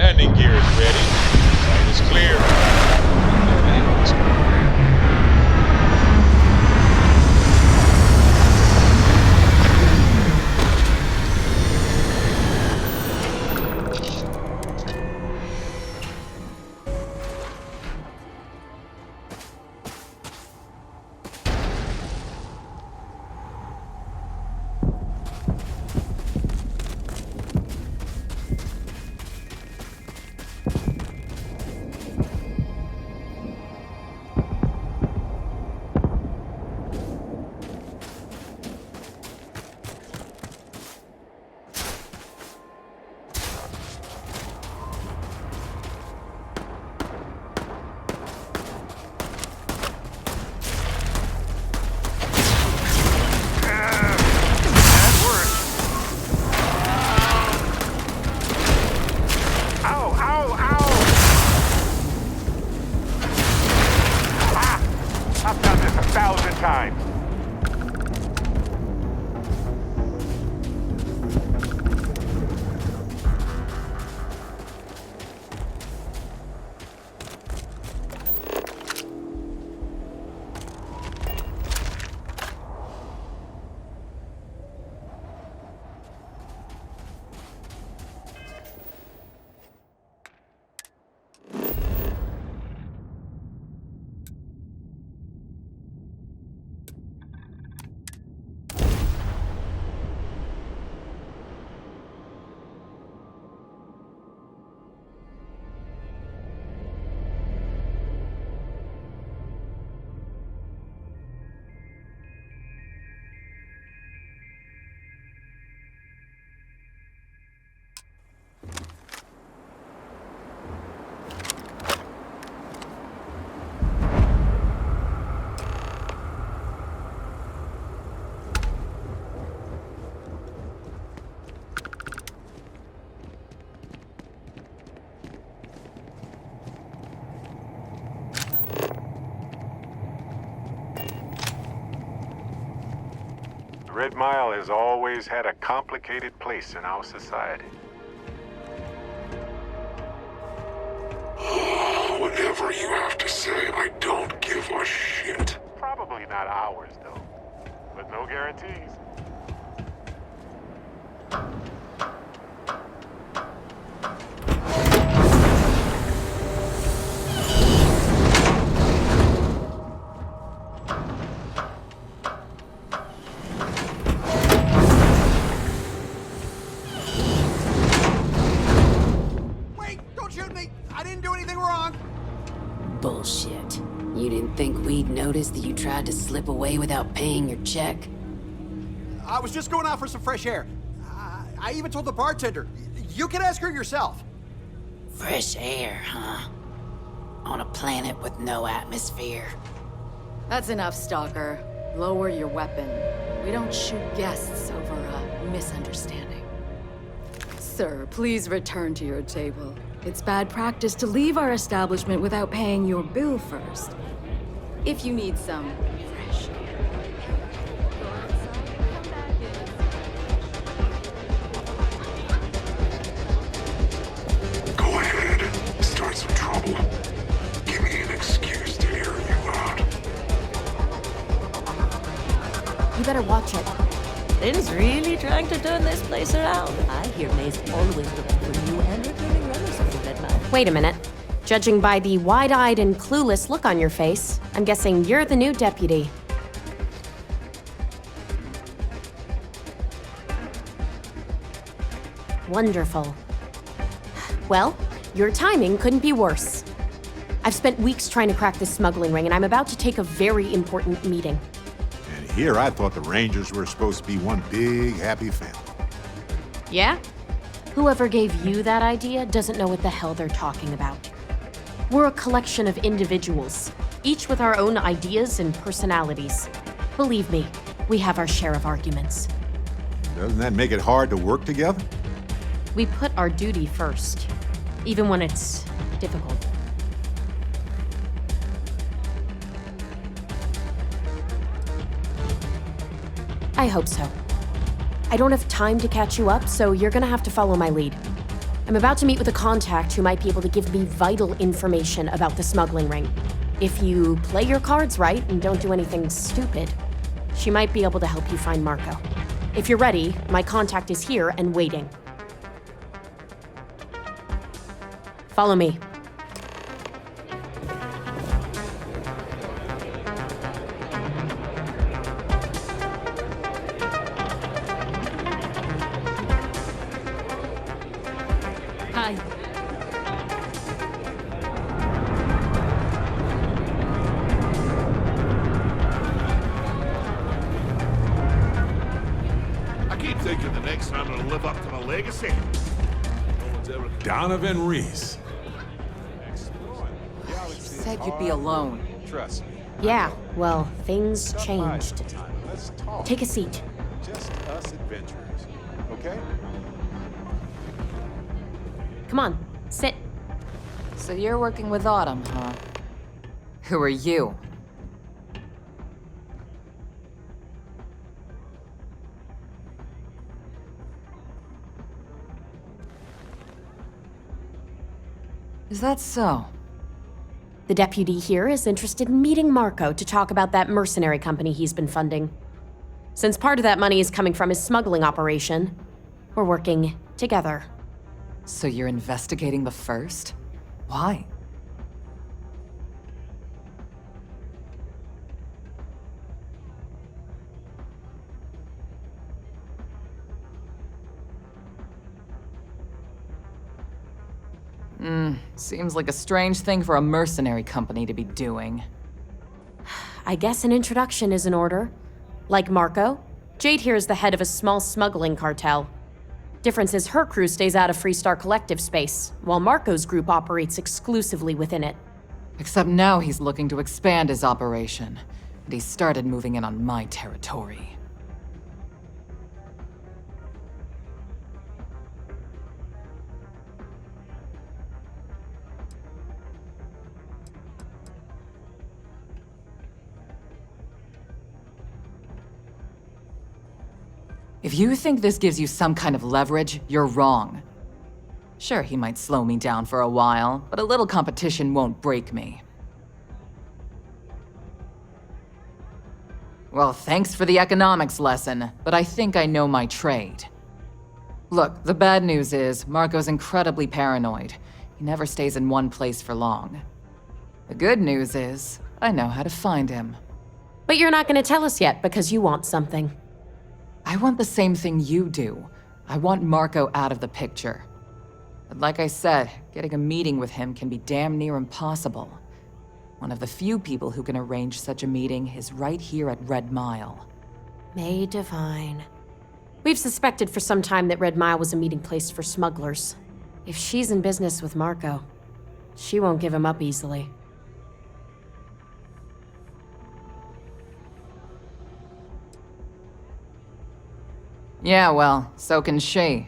Landing gear is ready. Site is clear. Red Mile has always had a complicated place in our society. Whatever you have to say, I don't give a shit. Probably not ours, though. But no guarantees. Bullshit. You didn't think we'd notice that you tried to slip away without paying your check? I was just going out for some fresh air. I even told the bartender. You can ask her yourself. Fresh air, huh? On a planet with no atmosphere. That's enough, Stalker. Lower your weapon. We don't shoot guests over a misunderstanding. Sir, please return to your table. It's bad practice to leave our establishment without paying your bill first. If you need some fresh air. Go outside, come back in. Go ahead. Start some trouble. Give me an excuse to air you out. You better watch it. Lynn's really trying to turn this place around. I hear May's always looking for new and returning runners of the Red Mile. Wait a minute. Judging by the wide-eyed and clueless look on your face, I'm guessing you're the new deputy. Wonderful. Well, your timing couldn't be worse. I've spent weeks trying to crack this smuggling ring, and I'm about to take a very important meeting. And here I thought the Rangers were supposed to be one big, happy family. Yeah? Whoever gave you that idea doesn't know what the hell they're talking about. We're a collection of individuals, each with our own ideas and personalities. Believe me, we have our share of arguments. Doesn't that make it hard to work together? We put our duty first, even when it's difficult. I hope so. I don't have time to catch you up, so you're gonna have to follow my lead. I'm about to meet with a contact who might be able to give me vital information about the smuggling ring. If you play your cards right and don't do anything stupid, she might be able to help you find Marco. If you're ready, my contact is here and waiting. Follow me. Hi. I keep thinking the next time I'm gonna live up to my legacy. No one's ever... Donovan Reese. Said you'd be alone. Trust me. Yeah, well, things changed. Let's talk. Take a seat. Just us adventurers. Okay? Come on, sit. So you're working with Autumn, huh? Who are you? Is that so? The deputy here is interested in meeting Marco to talk about that mercenary company he's been funding. Since part of that money is coming from his smuggling operation, we're working together. So you're investigating the first? Why? Seems like a strange thing for a mercenary company to be doing. I guess an introduction is in order. Like Marco, Jade here is the head of a small smuggling cartel. Difference is her crew stays out of Freestar Collective space, while Marco's group operates exclusively within it. Except now he's looking to expand his operation, and he started moving in on my territory. If you think this gives you some kind of leverage, you're wrong. Sure, he might slow me down for a while, but a little competition won't break me. Well, thanks for the economics lesson, but I think I know my trade. Look, the bad news is, Marco's incredibly paranoid. He never stays in one place for long. The good news is, I know how to find him. But you're not going to tell us yet because you want something. I want the same thing you do. I want Marco out of the picture. But like I said, getting a meeting with him can be damn near impossible. One of the few people who can arrange such a meeting is right here at Red Mile. May Divine. We've suspected for some time that Red Mile was a meeting place for smugglers. If she's in business with Marco, she won't give him up easily. Yeah, well, so can she.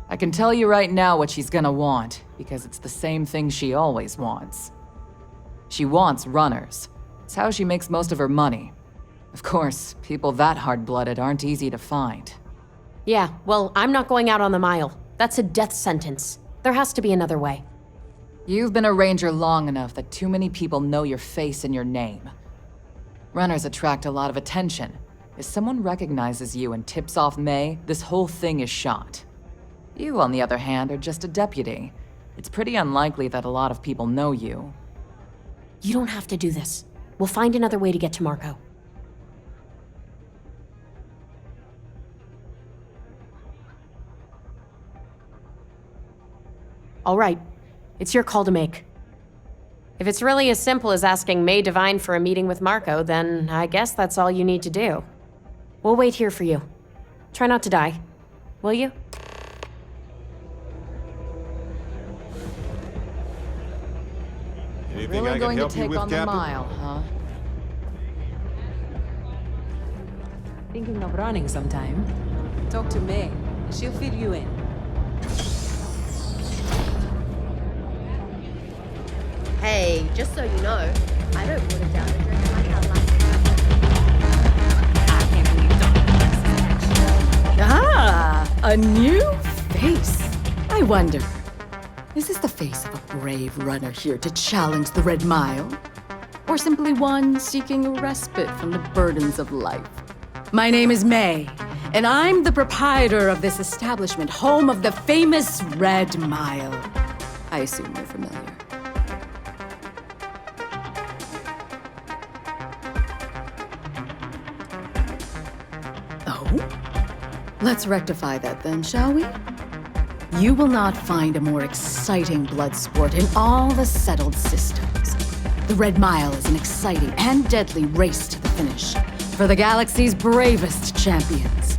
I can tell you right now what she's gonna want, because it's the same thing she always wants. She wants runners. It's how she makes most of her money. Of course, people that hard-blooded aren't easy to find. Yeah, well, I'm not going out on the mile. That's a death sentence. There has to be another way. You've been a ranger long enough that too many people know your face and your name. Runners attract a lot of attention. If someone recognizes you and tips off May, this whole thing is shot. You, on the other hand, are just a deputy. It's pretty unlikely that a lot of people know you. You don't have to do this. We'll find another way to get to Marco. All right. It's your call to make. If it's really as simple as asking May Divine for a meeting with Marco, then I guess that's all you need to do. We'll wait here for you. Try not to die. Will you? Anything Really I can going to help you take with, on the Captain? mile, huh? Thinking of running sometime? Talk to May. She'll fill you in. Hey, just so you know, I don't water down a drink like I like it. I can't believe Dr. Ah, a new face. I I wonder, is this the face of a brave runner here to challenge the Red Mile? Or simply one seeking a respite from the burdens of life? My name is May, and I'm the proprietor of this establishment, home of the famous Red Mile. I assume you're familiar. Let's rectify that then, shall we? You will not find a more exciting blood sport in all the settled systems. The Red Mile is an exciting and deadly race to the finish for the galaxy's bravest champions.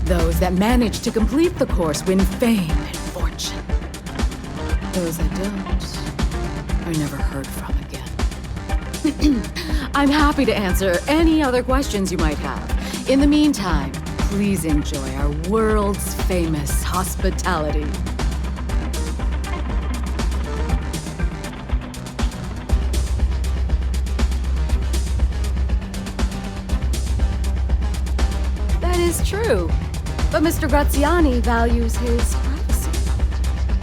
Those that manage to complete the course win fame and fortune. Those that don't are never heard from again. I'm happy to answer any other questions you might have. In the meantime, please enjoy our world's famous hospitality. That is true, but Mr. Graziani values his privacy.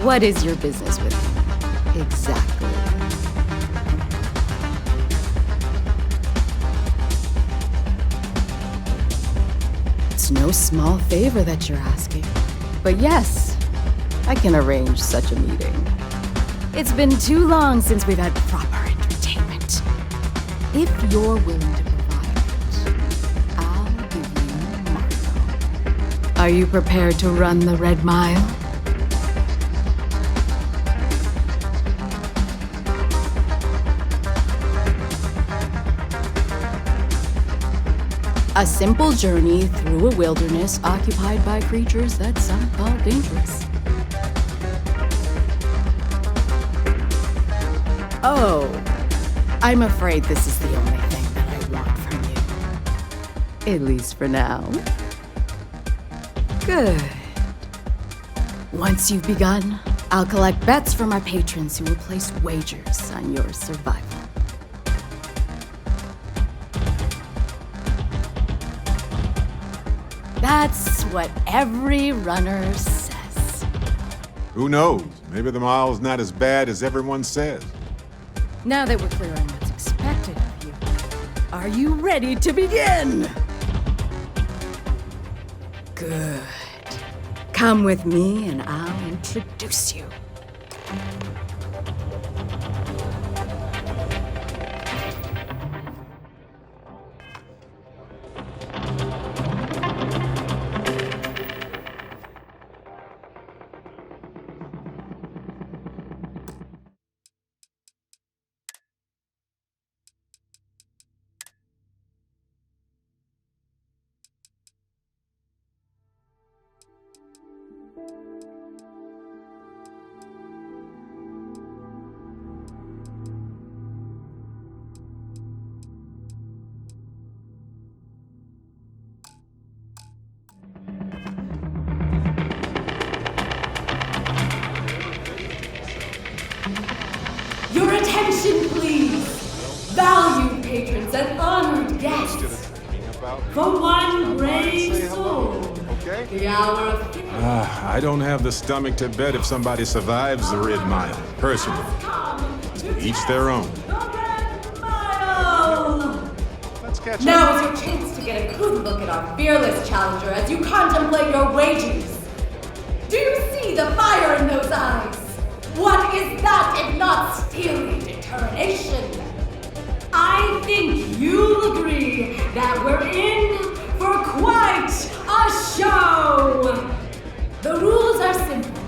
What is your business with him? Exactly. It's no small favor that you're asking. But yes, I can arrange such a meeting. It's been too long since we've had proper entertainment. If you're willing to provide it, I'll give you Marco. Are you prepared to run the Red Mile? A simple journey through a wilderness occupied by creatures that some call dangerous. Oh, I'm afraid this is the only thing that I want from you. At least for now. Good. Once you've begun, I'll collect bets from our patrons who will place wagers on your survival. That's what every runner says. Who knows? Maybe the mile's not as bad as everyone says. Now that we're clear on what's expected of you, are you ready to begin? Good. Come with me and I'll introduce you. Your attention, please! Valued patrons and honored guests! For one brave soul, the hour of... I don't have the stomach to bet if somebody survives the Red Mile, personally. To each their own. Now is your chance to get a good look at our fearless challenger as you contemplate your wagers. Do you see the fire in those eyes? What is that if not steely determination? I think you'll agree that we're in for quite a show! The rules are simple.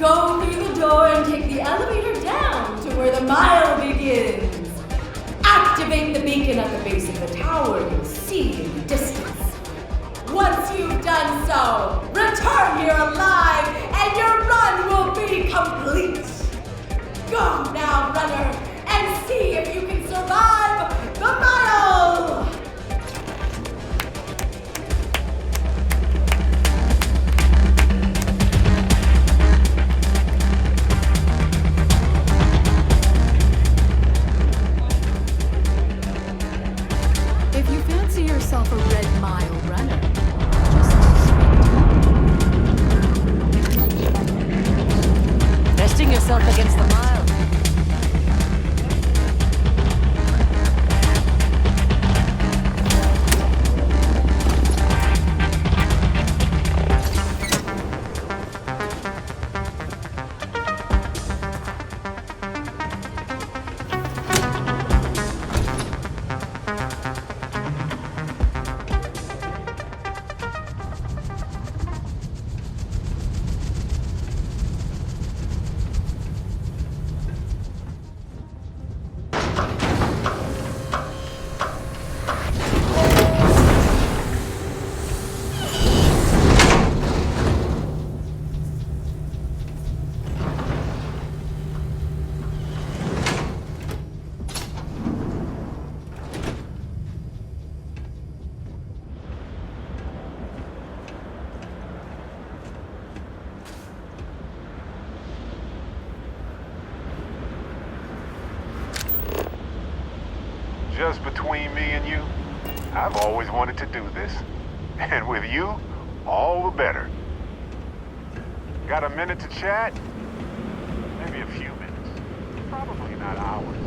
Go through the door and take the elevator down to where the mile begins. Activate the beacon at the base of the tower you'll see in the distance. Once you've done so, return here alive and your run will be complete. Go now, runner, and see if you can survive the mile! If you fancy yourself a Red Mile runner, just between me and you, I've always wanted to do this. And with you, all the better. Got a minute to chat? Maybe a few minutes. Probably not hours.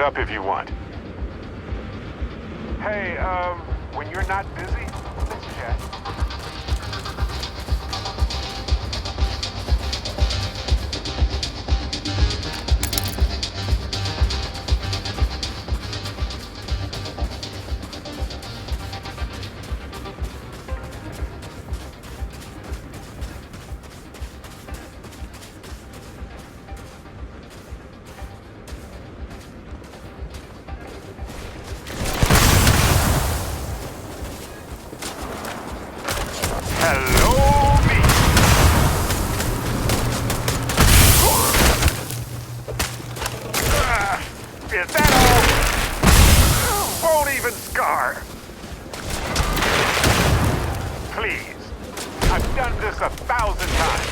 it up if you want. Hey, when you're not busy, let's chat. Is that all? Won't even scar. Please. I've done this 1,000 times.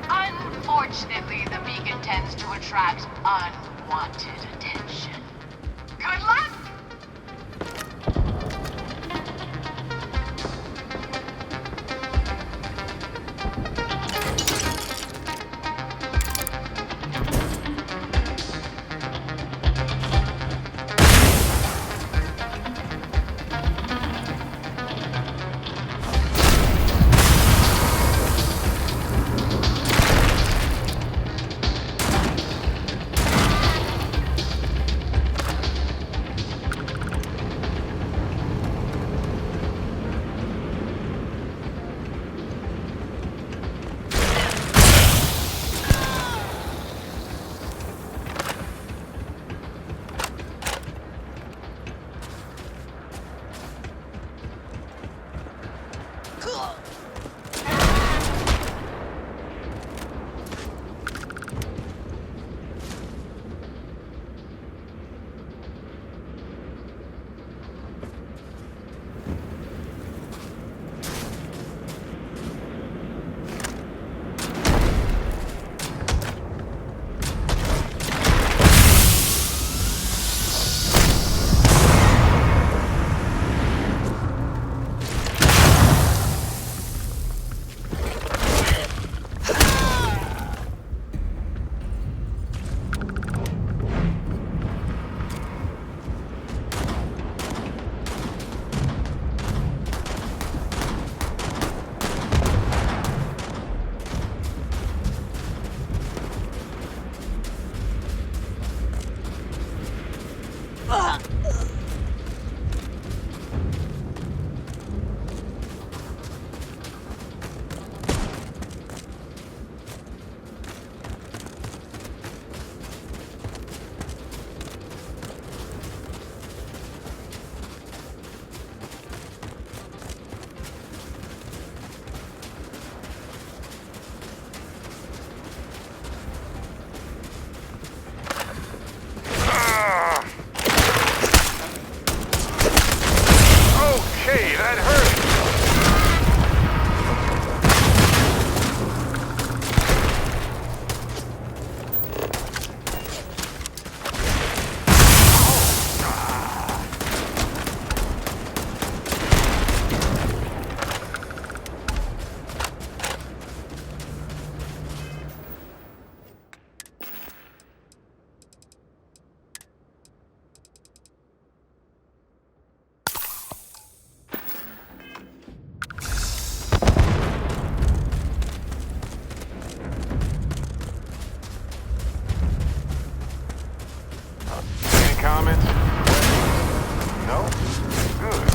Unfortunately, the beacon tends to attract unwanted attention. Good luck! comments? No? Good.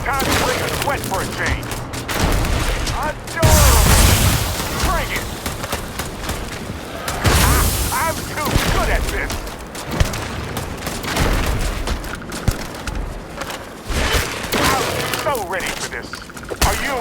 Time to break a sweat for a change. Adorable! Bring it! I'm too good at this! I'm so ready for this. Are you...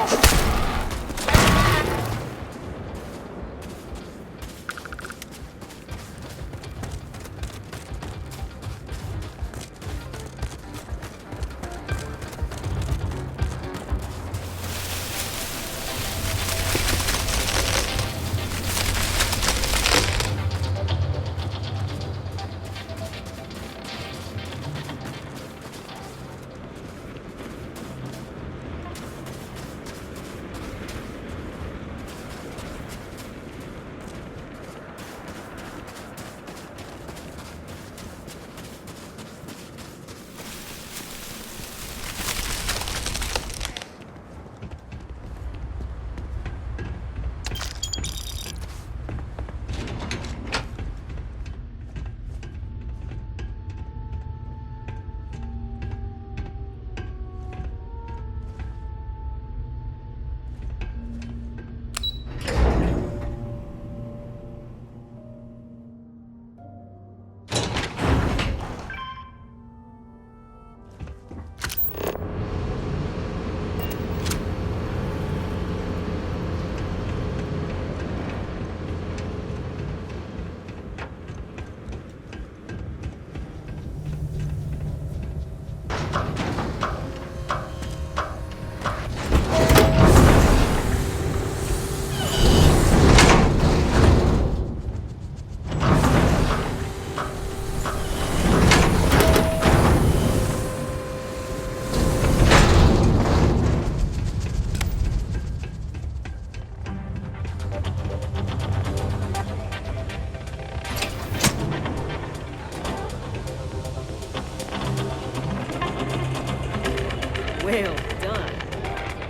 Well done.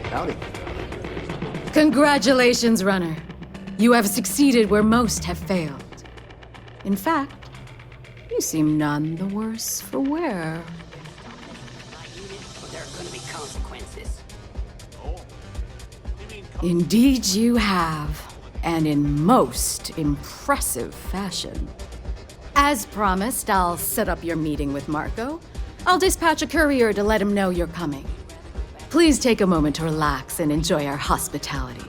Howdy. Congratulations, runner. You have succeeded where most have failed. In fact, you seem none the worse for wear. There are gonna be consequences. Indeed you have, and in most impressive fashion. As promised, I'll set up your meeting with Marco. I'll dispatch a courier to let him know you're coming. Please take a moment to relax and enjoy our hospitality.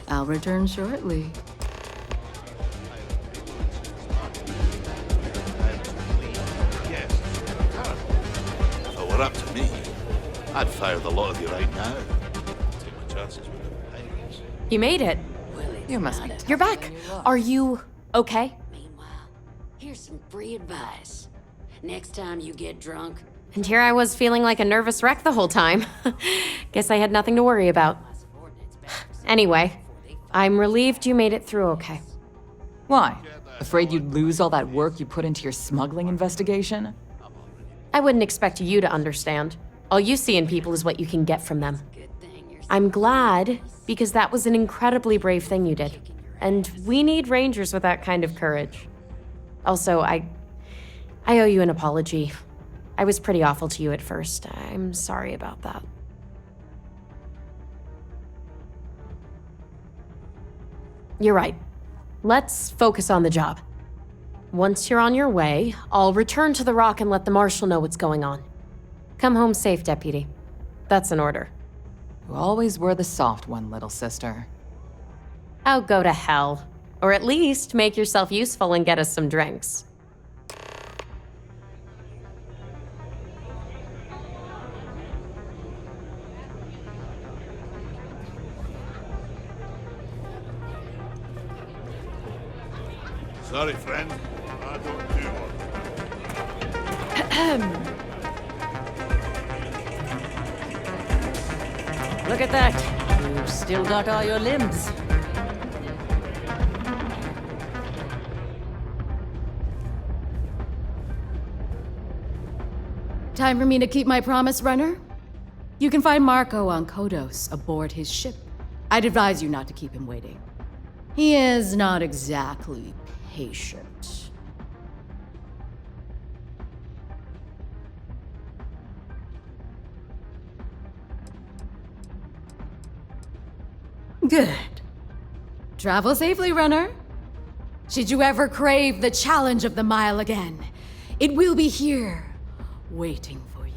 I'll return shortly. If it were up to me, I'd fire the lot of you right now. Take my chances with the pagans. You made it. You must be. You're back. Are you okay? Here's some free advice. Next time you get drunk, And here I was feeling like a nervous wreck the whole time. Guess I had nothing to worry about. Anyway, I'm relieved you made it through okay. Why? Afraid you'd lose all that work you put into your smuggling investigation? I wouldn't expect you to understand. All you see in people is what you can get from them. I'm glad, because that was an incredibly brave thing you did. And we need rangers with that kind of courage. Also, I owe you an apology. I was pretty awful to you at first. I'm sorry about that. You're right. Let's focus on the job. Once you're on your way, I'll return to the Rock and let the Marshal know what's going on. Come home safe, Deputy. That's an order. You always were the soft one, little sister. Oh, go to hell. Or at least make yourself useful and get us some drinks. Sorry, friend. Look at that. You've still got all your limbs. Time for me to keep my promise, runner? You can find Marco on Kodos aboard his ship. I'd advise you not to keep him waiting. He is not exactly patient. Good. Travel safely, runner. Should you ever crave the challenge of the mile again, it will be here, waiting for you.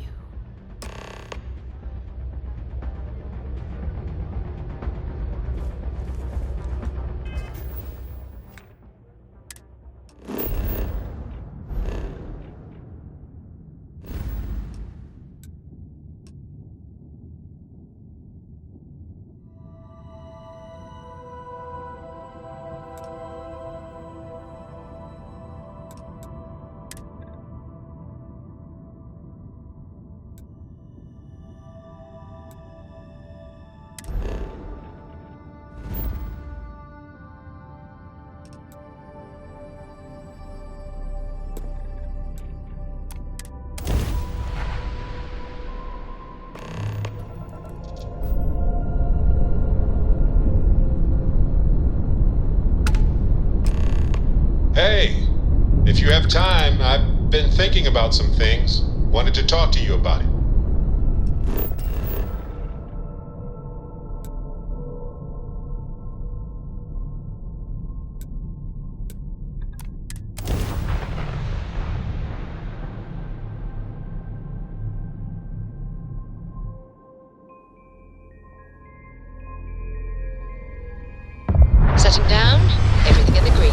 Hey, if you have time, I've been thinking about some things. Wanted to talk to you about it. Setting down, everything in the green.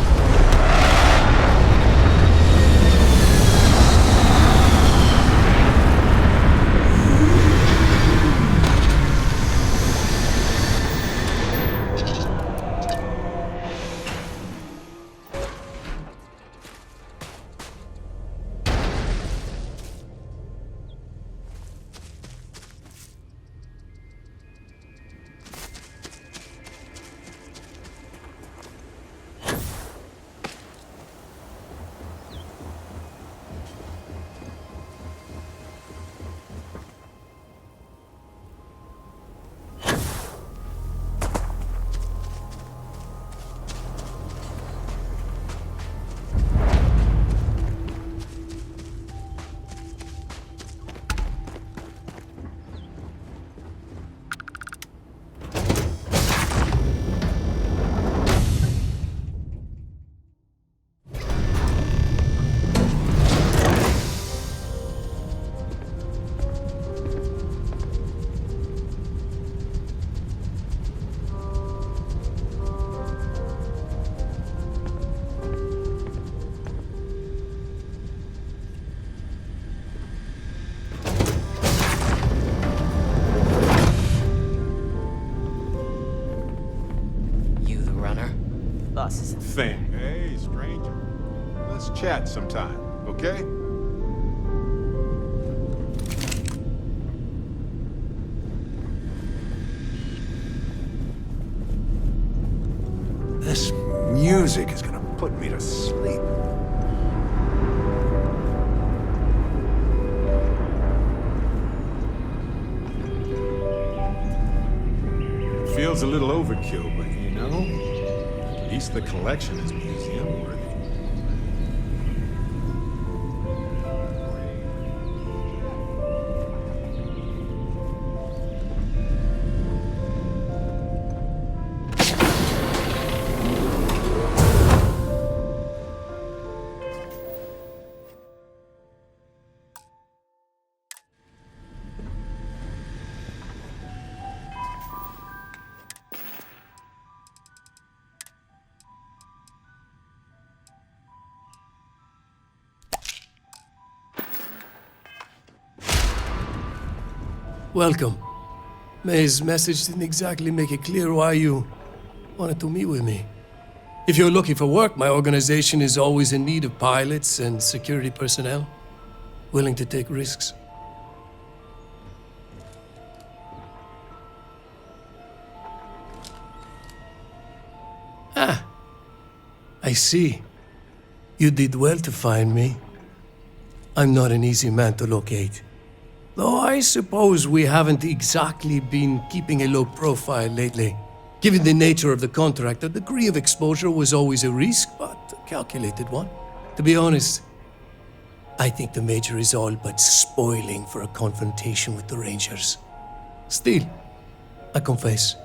Boss is Thing. Hey, stranger. Let's chat sometime, okay? This music is gonna put me to sleep. Feels a little overkill, but you know, at least the collection is museum-worthy. Welcome. May's message didn't exactly make it clear why you wanted to meet with me. If you're looking for work, my organization is always in need of pilots and security personnel, willing to take risks. Ah, I see. You did well to find me. I'm not an easy man to locate. Though I suppose we haven't exactly been keeping a low profile lately. Given the nature of the contract, a degree of exposure was always a risk, but a calculated one. To be honest, I think the Major is all but spoiling for a confrontation with the Rangers. Still, I confess,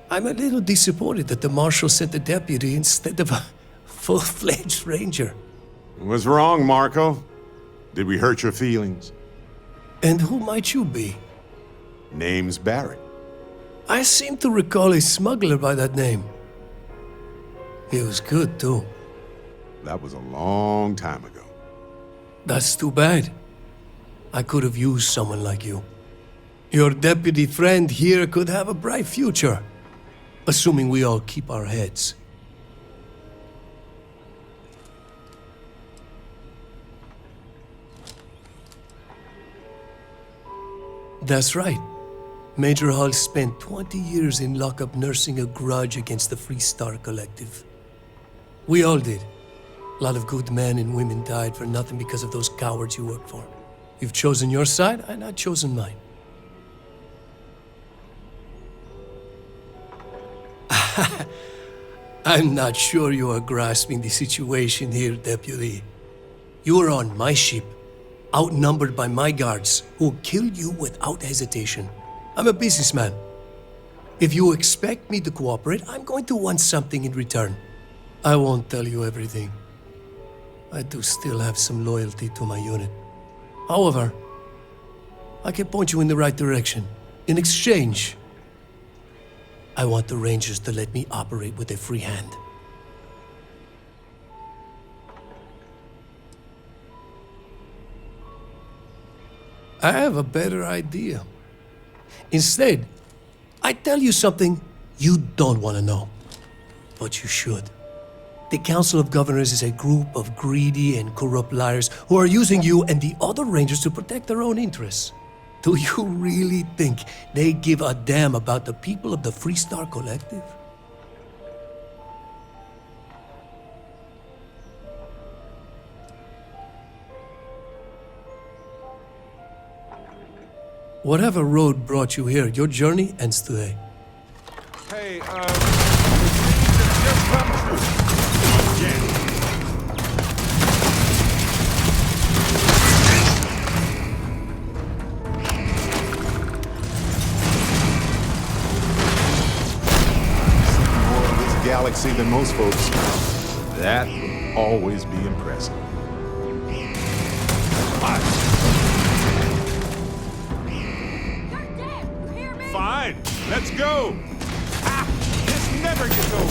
I'm a little disappointed that the Marshal sent a deputy instead of a full-fledged Ranger. What's wrong, Marco? Did we hurt your feelings? And who might you be? Name's Barrett. I seem to recall a smuggler by that name. He was good, too. That was a long time ago. That's too bad. I could have used someone like you. Your deputy friend here could have a bright future, assuming we all keep our heads. That's right. Major Hall spent 20 years in lockup nursing a grudge against the Free Star Collective. We all did. A lot of good men and women died for nothing because of those cowards you work for. You've chosen your side, and I've chosen mine. I'm not sure you are grasping the situation here, Deputy. You are on my ship, outnumbered by my guards, who will kill you without hesitation. I'm a businessman. If you expect me to cooperate, I'm going to want something in return. I won't tell you everything. I do still have some loyalty to my unit. However, I can point you in the right direction. In exchange, I want the Rangers to let me operate with a free hand. I have a better idea. Instead, I tell you something you don't want to know, but you should. The Council of Governors is a group of greedy and corrupt liars who are using you and the other Rangers to protect their own interests. Do you really think they give a damn about the people of the Free Star Collective? Whatever road brought you here, your journey ends today. Hey, the dreams have just come true. Again. More of this galaxy than most folks. That will always be impressive. Fine, let's go! Ah, this never gets over!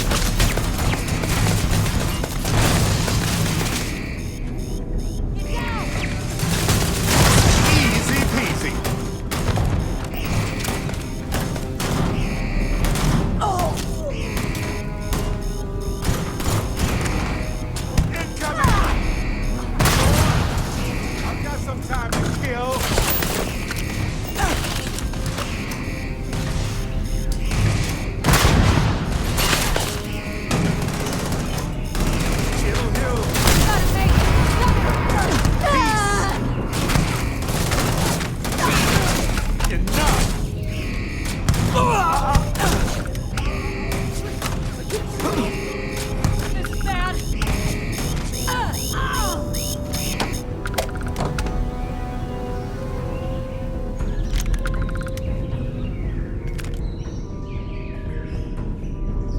Easy peasy! Oh! Incoming! I've got some time to kill!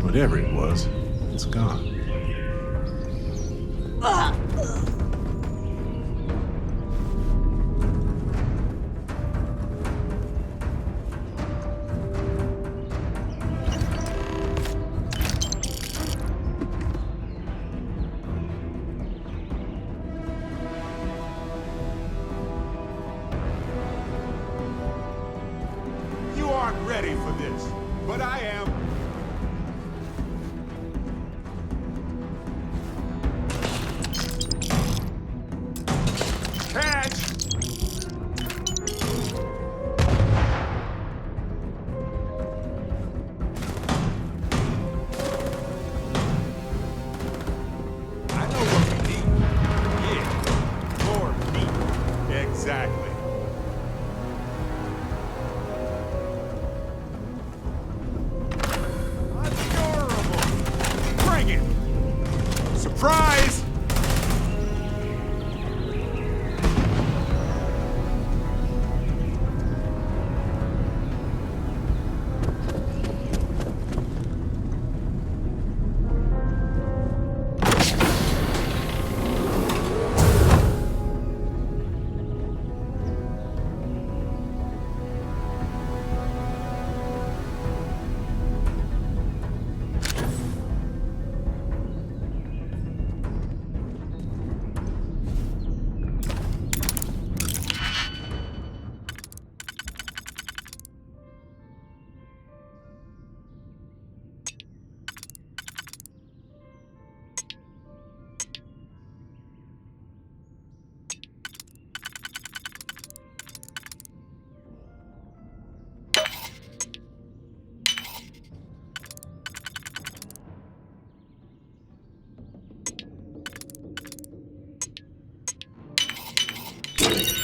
Whatever it was, it's gone. You aren't ready for this, but I am. Surprise!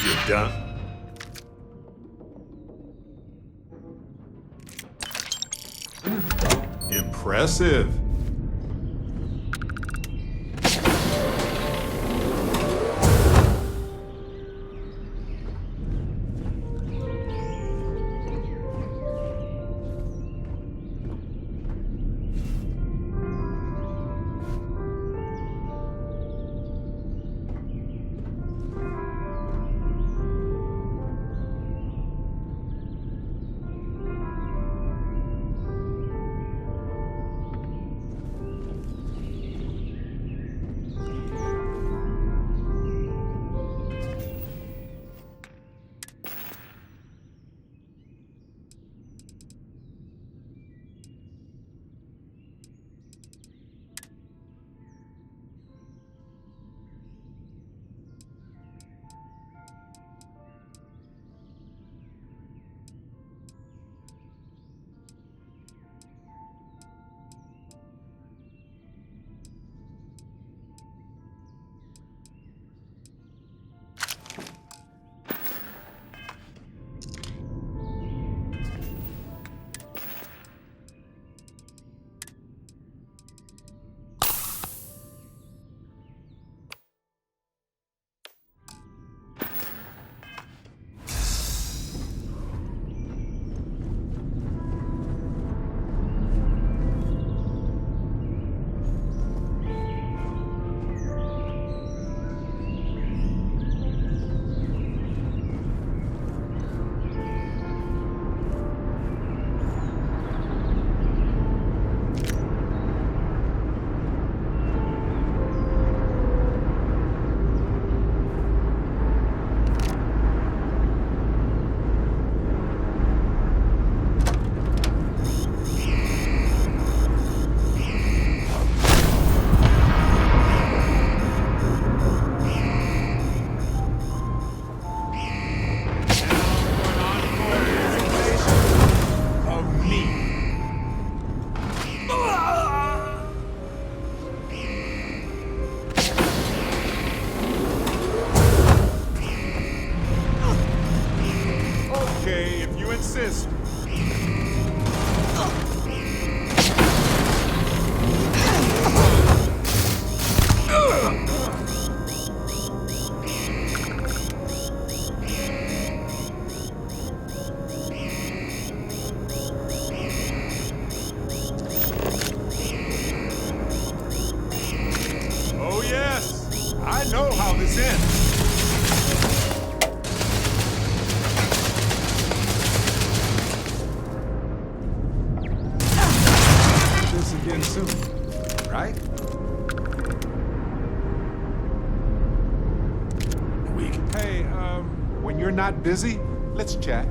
You're done? Impressive. insist. Oh yes, I know how this ends. Again soon, right? Hey, when you're not busy, let's chat.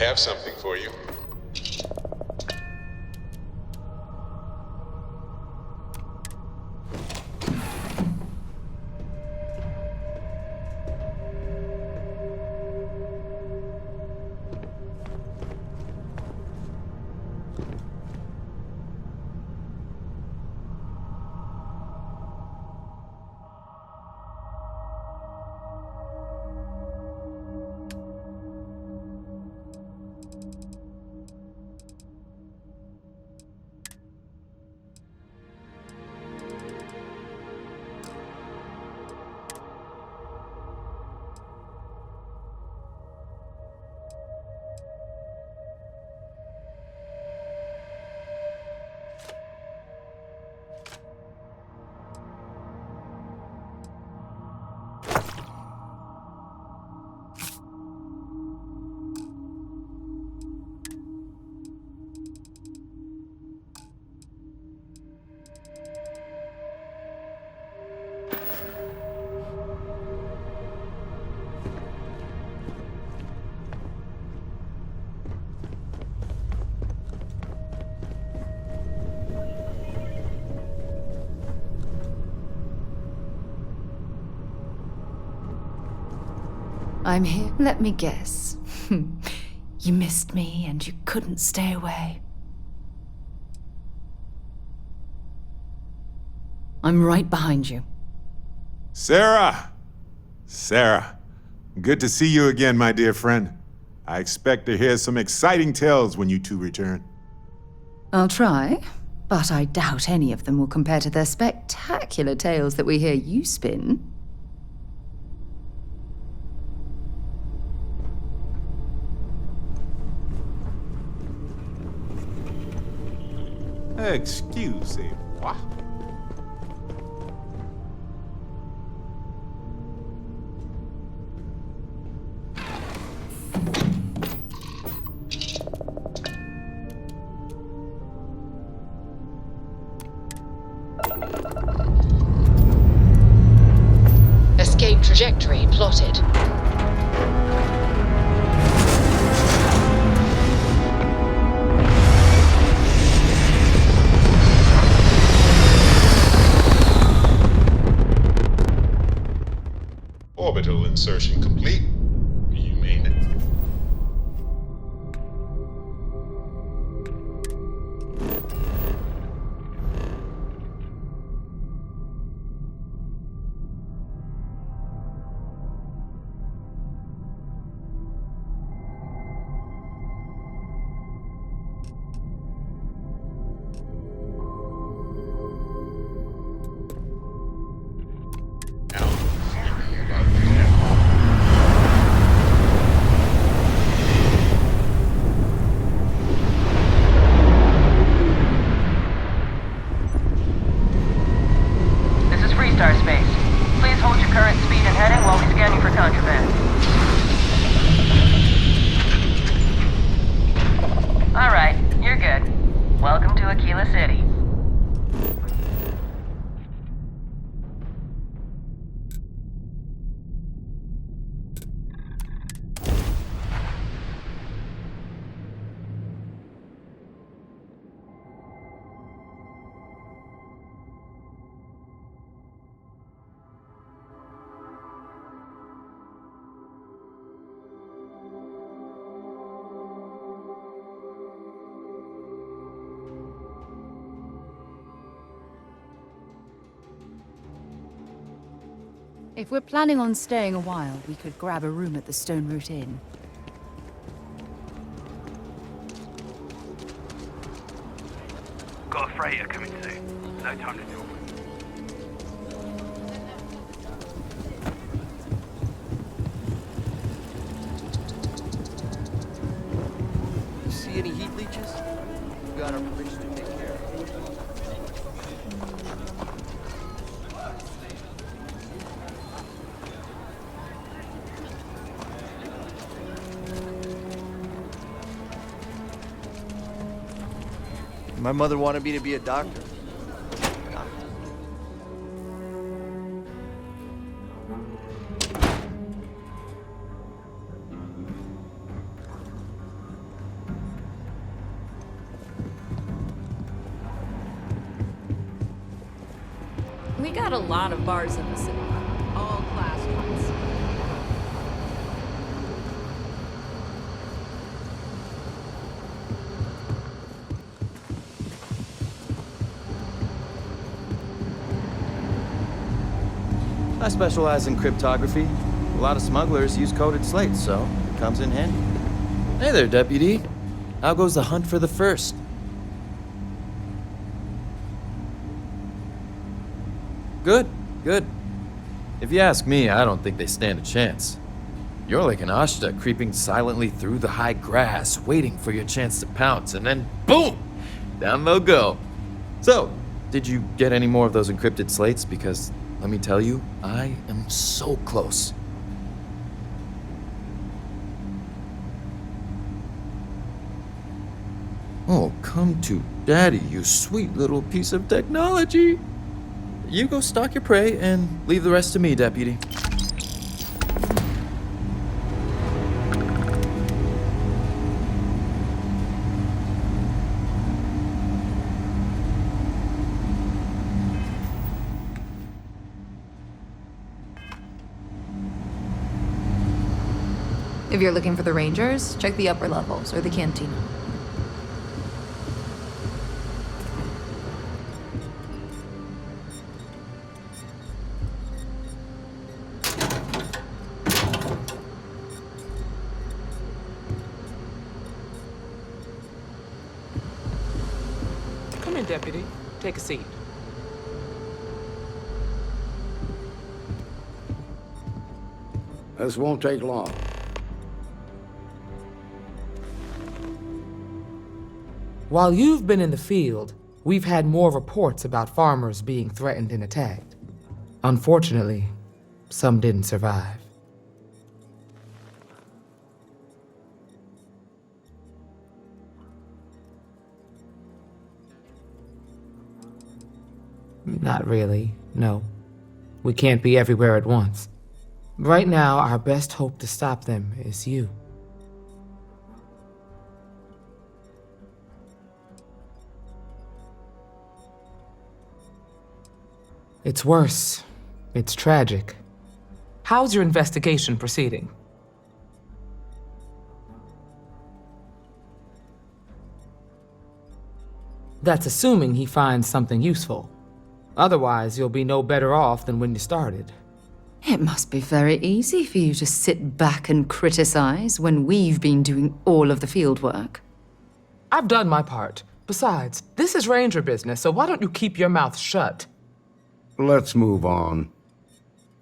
have something for you. I'm here. Let me guess. You missed me and you couldn't stay away. I'm right behind you. Sarah! Sarah, good to see you again, my dear friend. I expect to hear some exciting tales when you two return. I'll try, but I doubt any of them will compare to the spectacular tales that we hear you spin. Excusez-moi. Escape trajectory plotted. Orbital insertion complete. You mean it? If we're planning on staying a while, we could grab a room at the Stone Root Inn. Got a freighter coming soon. No time to talk. You see any heat leeches? We've got our bridge to take care of. My mother wanted me to be a doctor. We got a lot of bars in the city. All class ones. I specialize in cryptography. A lot of smugglers use coded slates, so it comes in handy. Hey there, Deputy. How goes the hunt for the first? Good, good. If you ask me, I don't think they stand a chance. You're like an Ashta creeping silently through the high grass, waiting for your chance to pounce, and then boom! Down they'll go. So, did you get any more of those encrypted slates? Because, let me tell you, I am so close. Oh, come to Daddy, you sweet little piece of technology. You go stalk your prey and leave the rest to me, Deputy. If you're looking for the Rangers, check the upper levels or the cantina. Come in, Deputy. Take a seat. This won't take long. While you've been in the field, we've had more reports about farmers being threatened and attacked. Unfortunately, some didn't survive. Not really, no. We can't be everywhere at once. Right now, our best hope to stop them is you. It's worse. It's tragic. How's your investigation proceeding? That's assuming he finds something useful. Otherwise, you'll be no better off than when you started. It must be very easy for you to sit back and criticize when we've been doing all of the field work. I've done my part. Besides, this is Ranger business, so why don't you keep your mouth shut? Let's move on.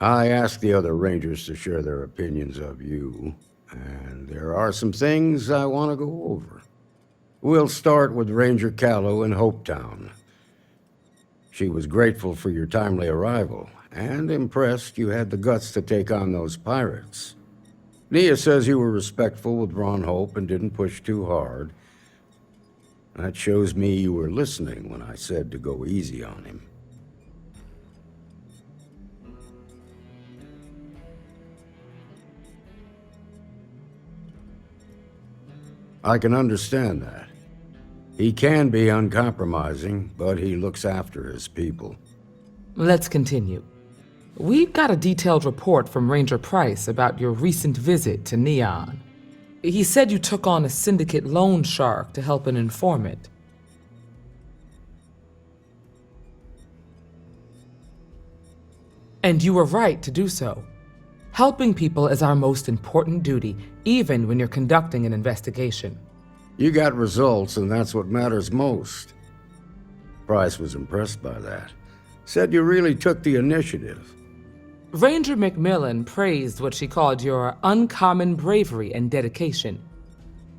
I asked the other Rangers to share their opinions of you, and there are some things I want to go over. We'll start with Ranger Callow in Hopetown. She was grateful for your timely arrival, and impressed you had the guts to take on those pirates. Nia says you were respectful with Ron Hope and didn't push too hard. That shows me you were listening when I said to go easy on him. I can understand that. He can be uncompromising, but he looks after his people. Let's continue. We've got a detailed report from Ranger Price about your recent visit to Neon. He said you took on a syndicate loan shark to help an informant. And you were right to do so. Helping people is our most important duty, even when you're conducting an investigation. You got results, and that's what matters most. Price was impressed by that. Said you really took the initiative. Ranger McMillan praised what she called your uncommon bravery and dedication.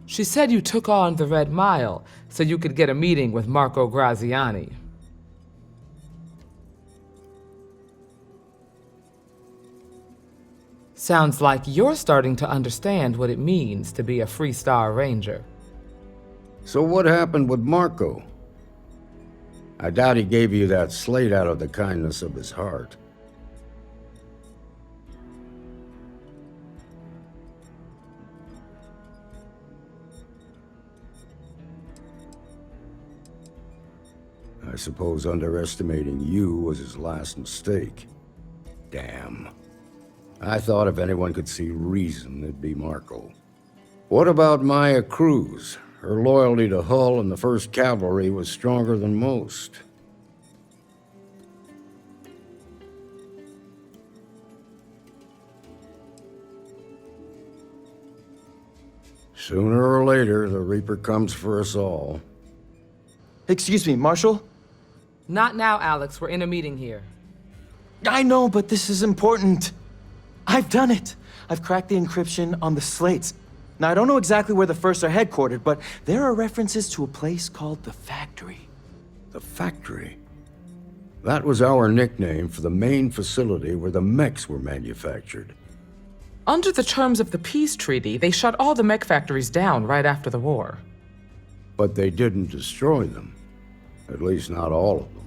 She said you took on the Red Mile so you could get a meeting with Marco Graziani. Sounds like you're starting to understand what it means to be a Freestar Ranger. So what happened with Marco? I doubt he gave you that slate out of the kindness of his heart. I suppose underestimating you was his last mistake. Damn. I thought if anyone could see reason, it'd be Marco. What about Maya Cruz? Her loyalty to Hull and the 1st Cavalry was stronger than most. Sooner or later, the Reaper comes for us all. Excuse me, Marshal? Not now, Alex. We're in a meeting here. I know, but this is important. I've done it. I've cracked the encryption on the slates. Now, I don't know exactly where the First are headquartered, but there are references to a place called the Factory. The Factory? That was our nickname for the main facility where the mechs were manufactured. Under the terms of the peace treaty, they shut all the mech factories down right after the war. But they didn't destroy them. At least not all of them.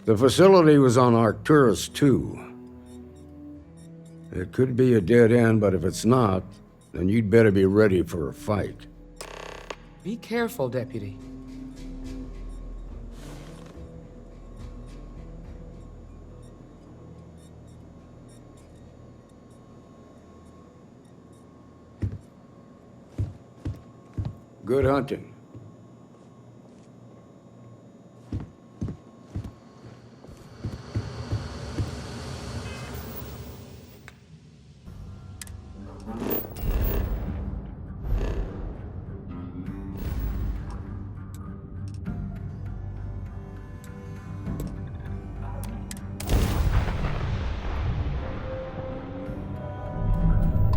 The facility was on Arcturus 2. It could be a dead end, but if it's not, then you'd better be ready for a fight. Be careful, Deputy. Good hunting.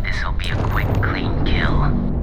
This'll be a quick, clean kill.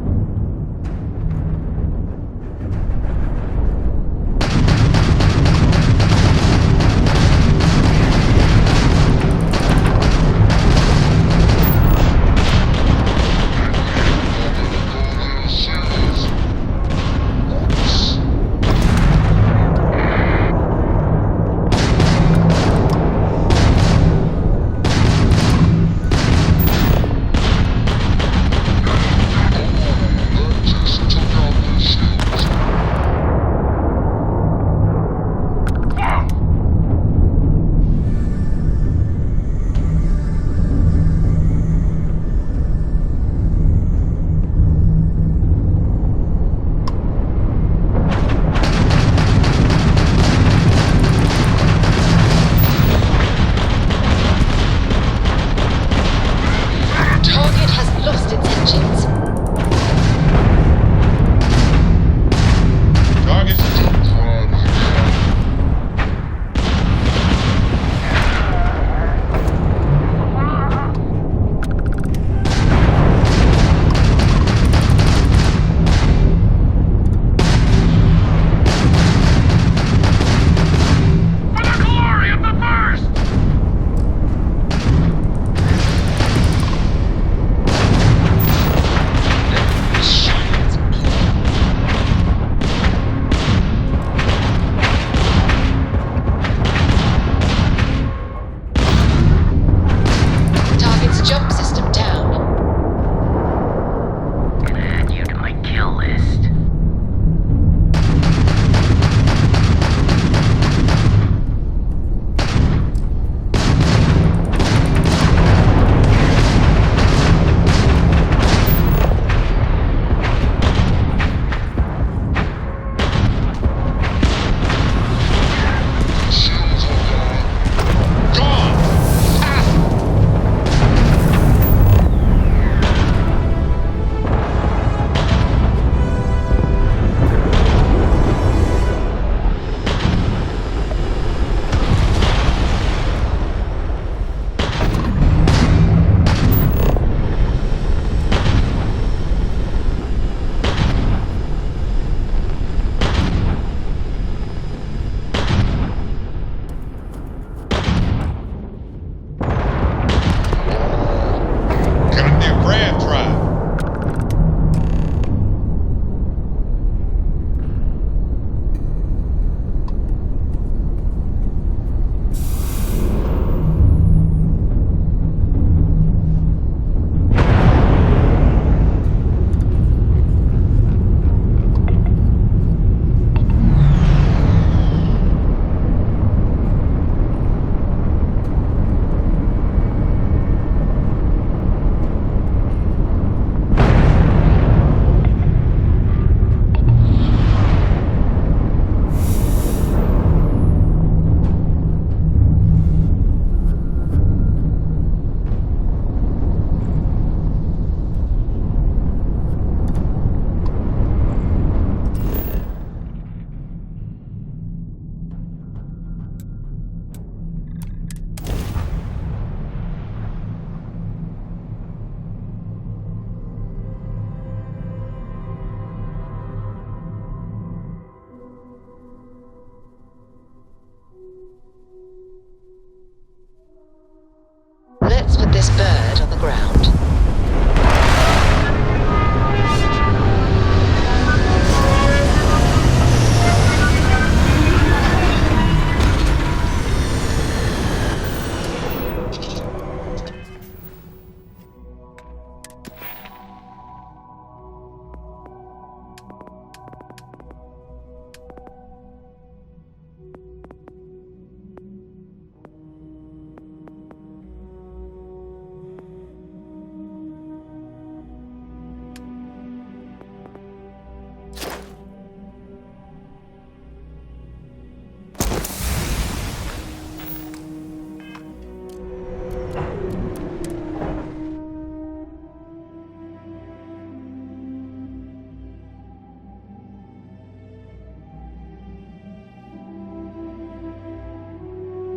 ground.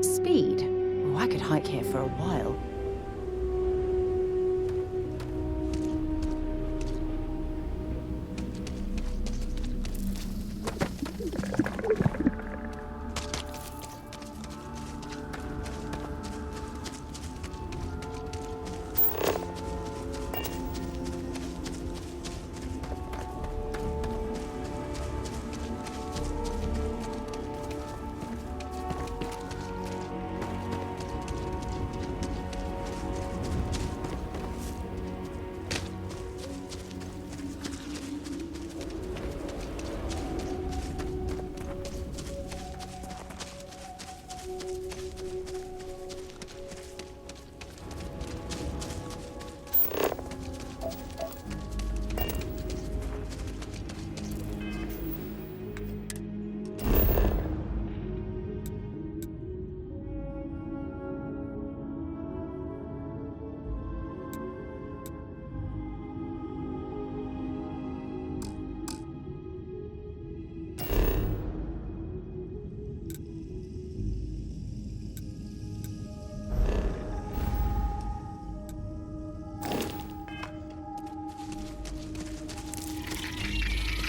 Speed. Oh, I could hike here for a while.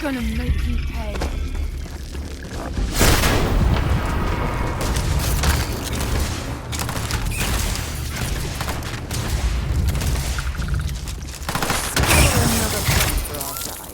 Gonna make you pay. Another point for our side.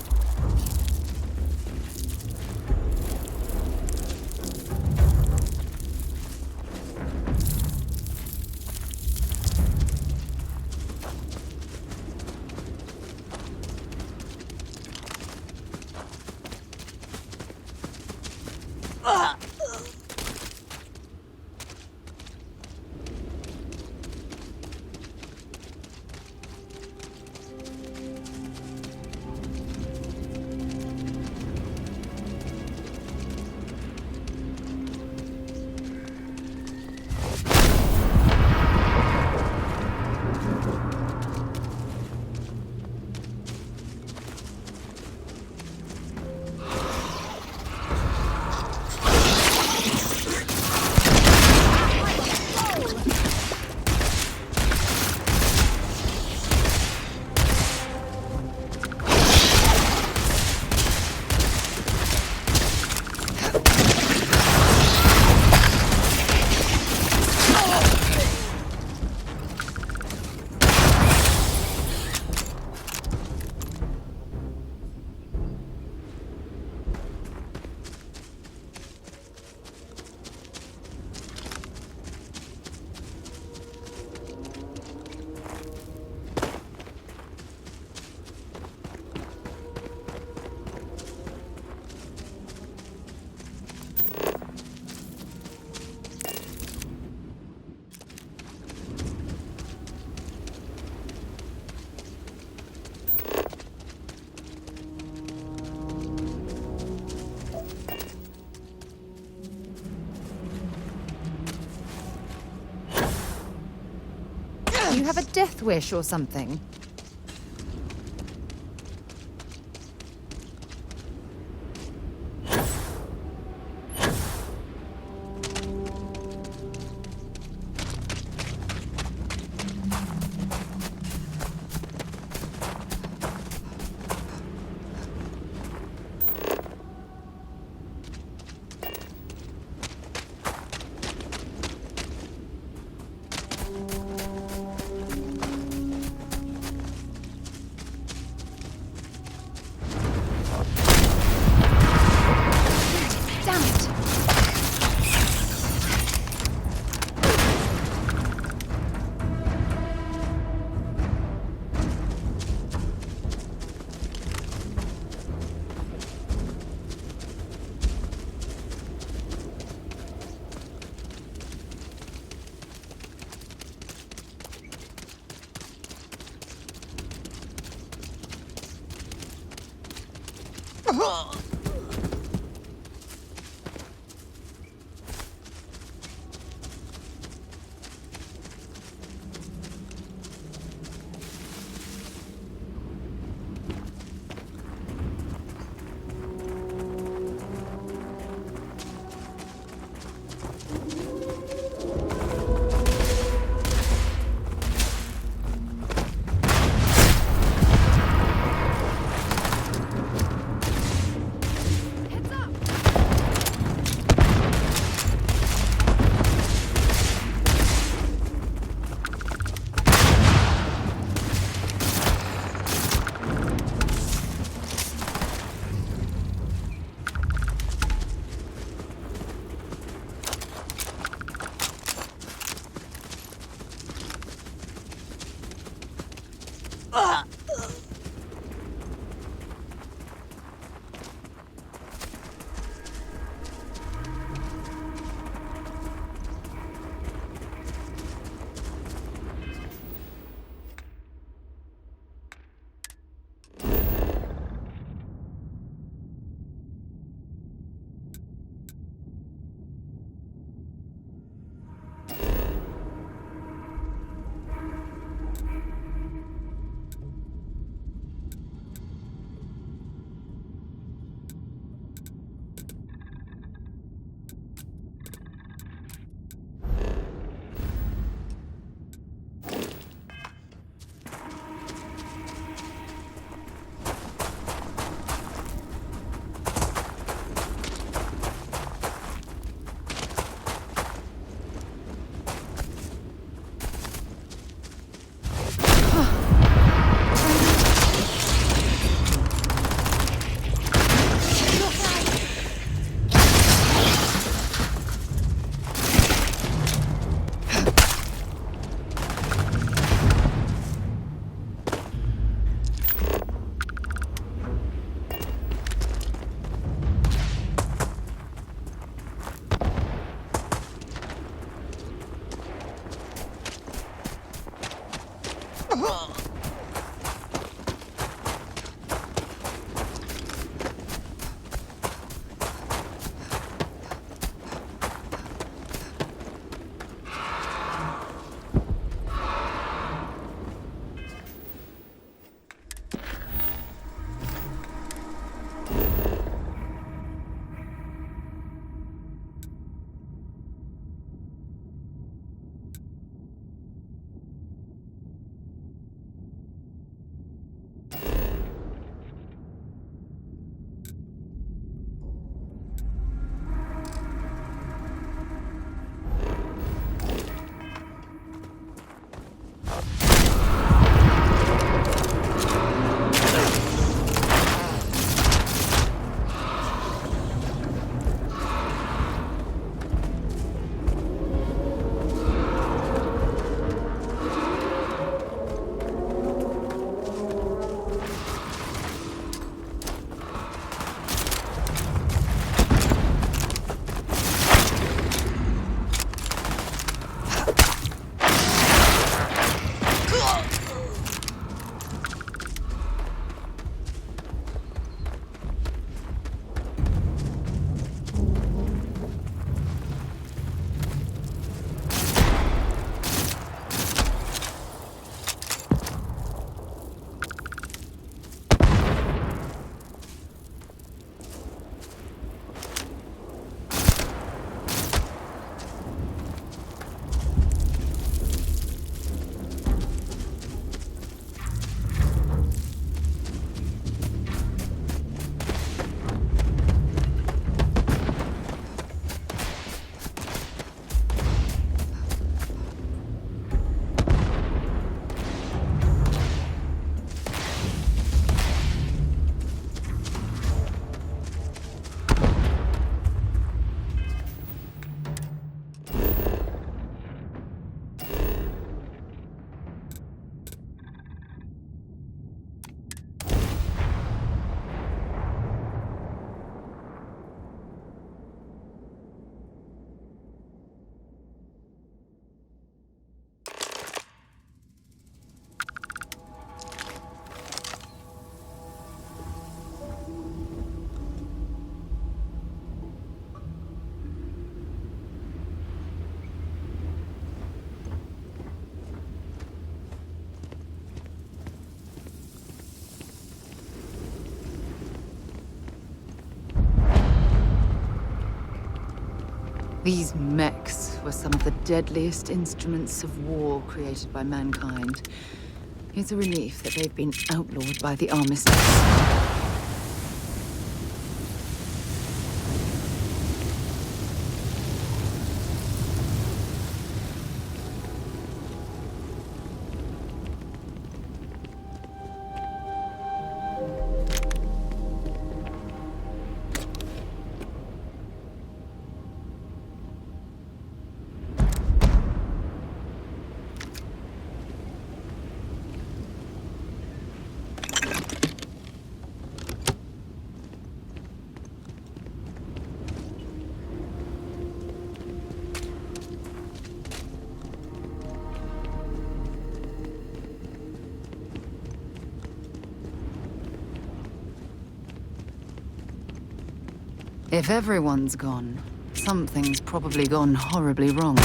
You have a death wish or something? These mechs were some of the deadliest instruments of war created by mankind. It's a relief that they've been outlawed by the Armistice. If everyone's gone, something's probably gone horribly wrong.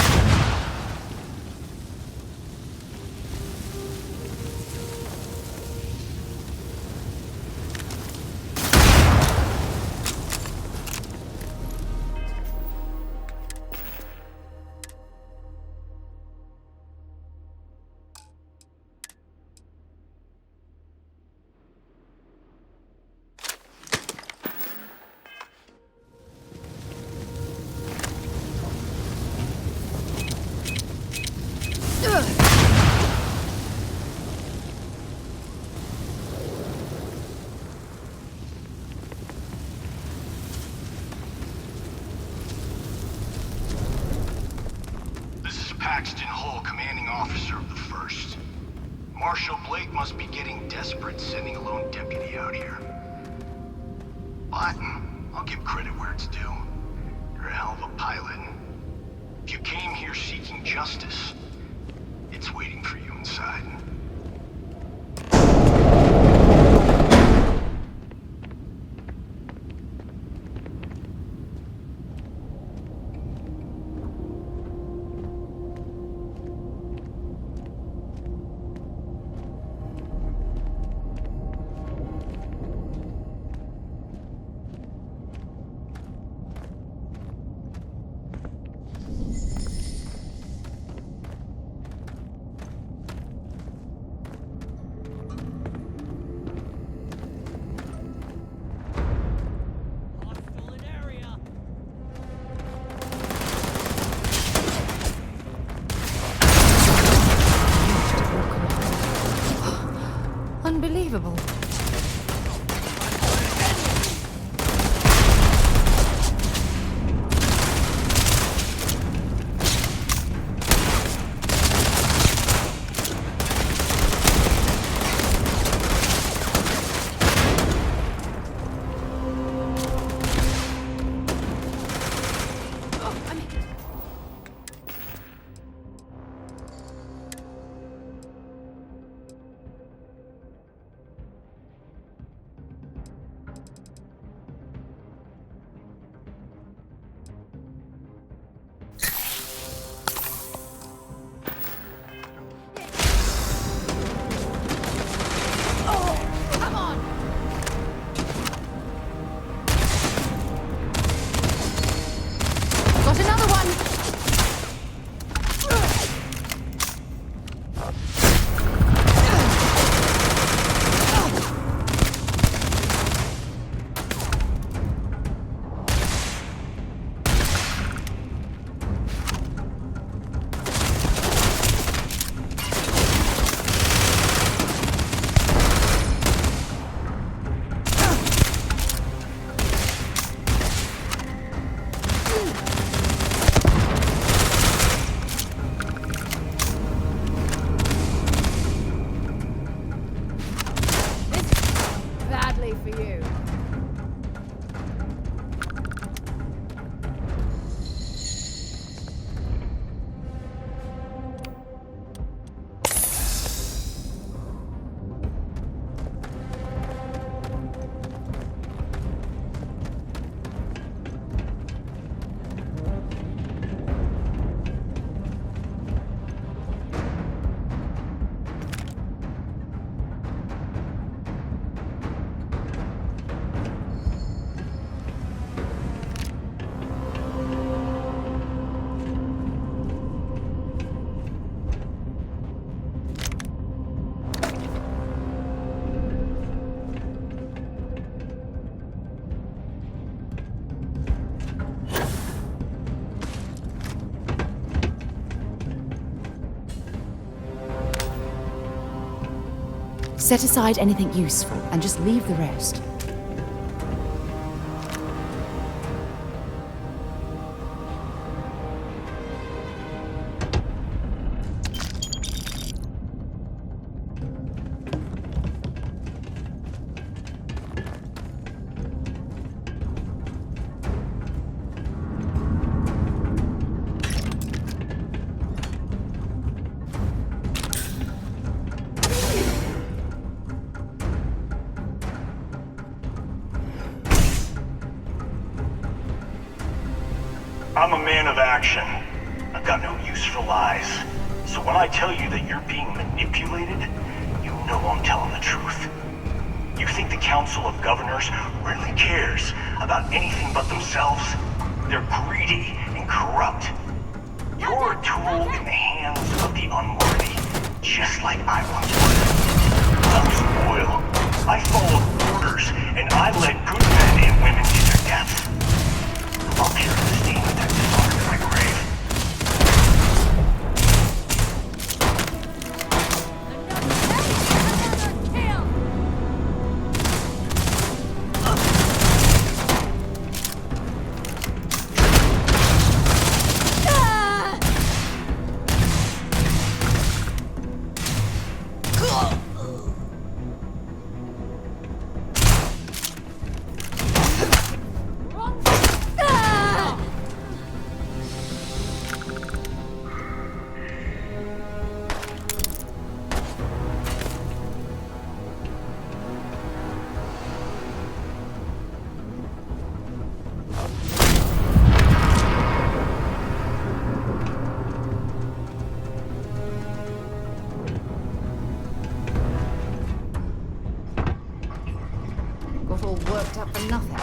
Paxton Hull, commanding officer of the 1st. Marshal Blake must be getting desperate sending a lone deputy out here. But I'll give credit where it's due. You're a hell of a pilot. If you came here seeking justice, it's waiting for you inside. Set aside anything useful and just leave the rest. I'm a man of action. I've got no use for lies. So when I tell you that you're being manipulated, you know I'm telling the truth. You think the Council of Governors really cares about anything but themselves? They're greedy and corrupt. You're a tool in the hands of the unworthy, just like I once was. I was loyal. I followed orders, and I led good men and women to their deaths. I'll carry the stain of that dishonor to my grave. Got all worked up for nothing.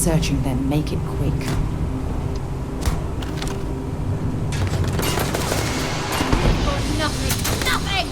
searching, then make it quick. Nothing! Nothing!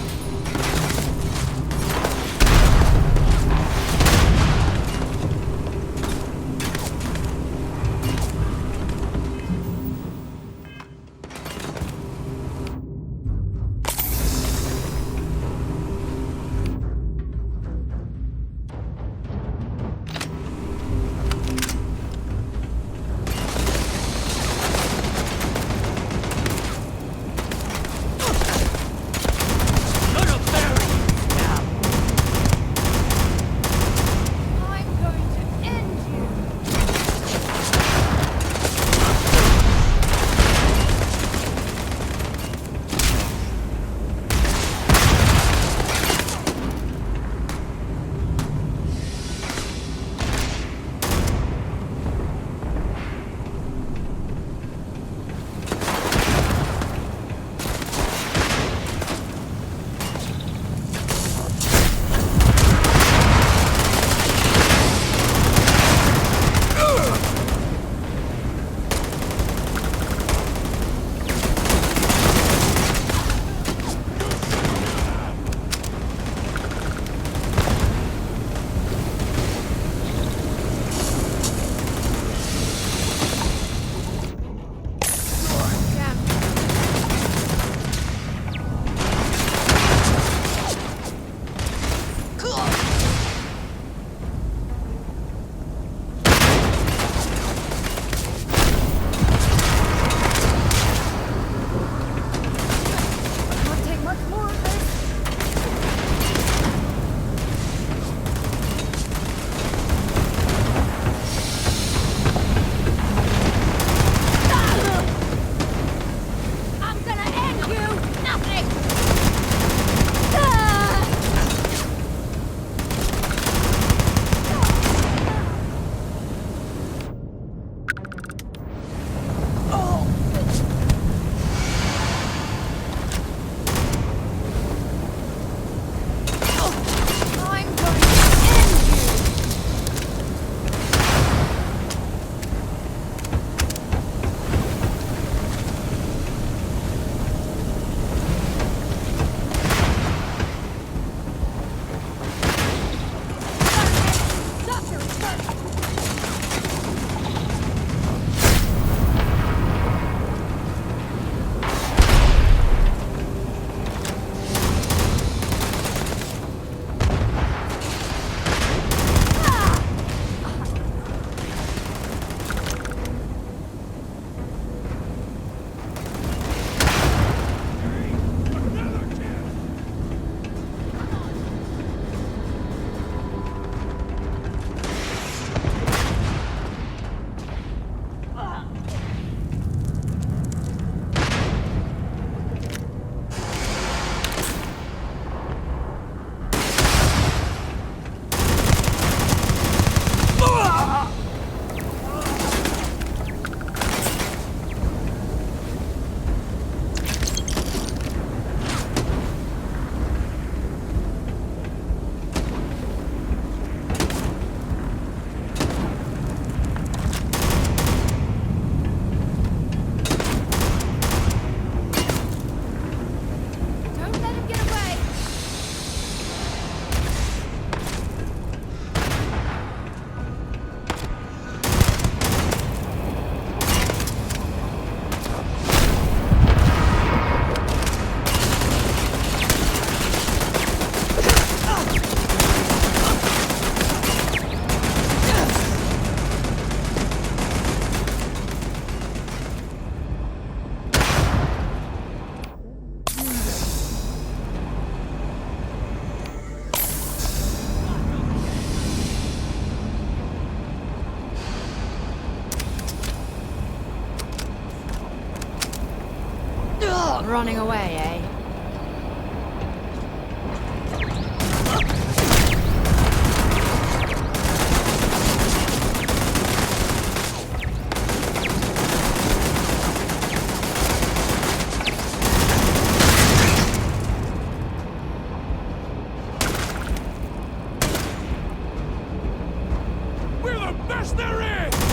Running away, eh? We're the best there is!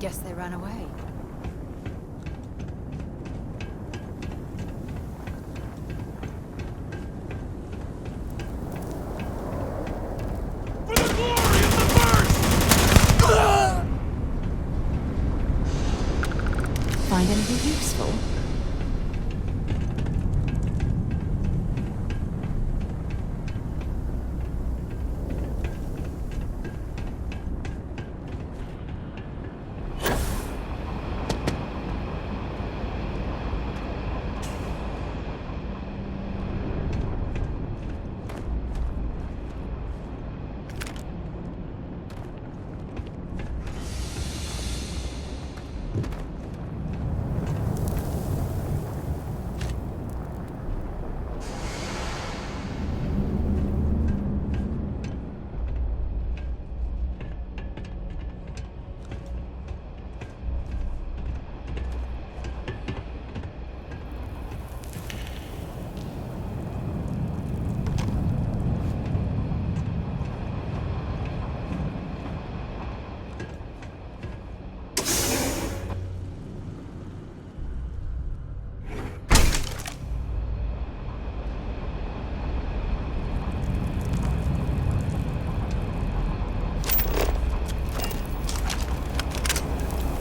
Guess they ran away. Find anything useful?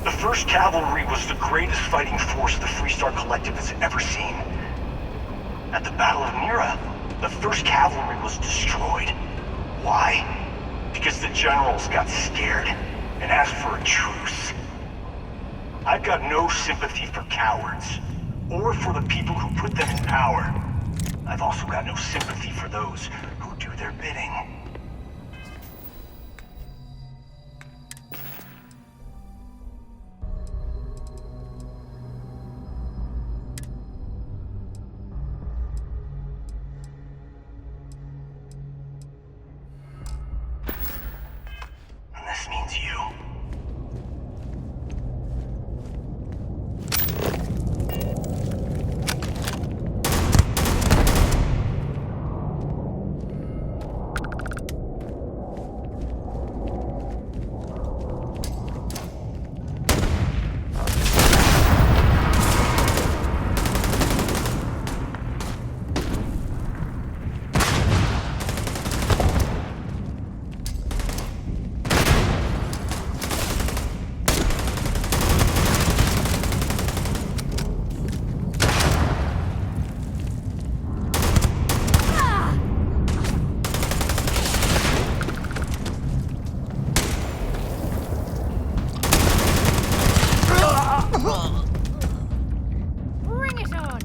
The 1st Cavalry was the greatest fighting force the Freestar Collective has ever seen. At the Battle of Mira, the 1st Cavalry was destroyed. Why? Because the generals got scared and asked for a truce. I've got no sympathy for cowards, or for the people who put them in power. I've also got no sympathy for those who do their bidding. And this means you. Bring it on!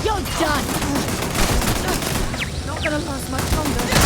You're done! Not gonna last much longer.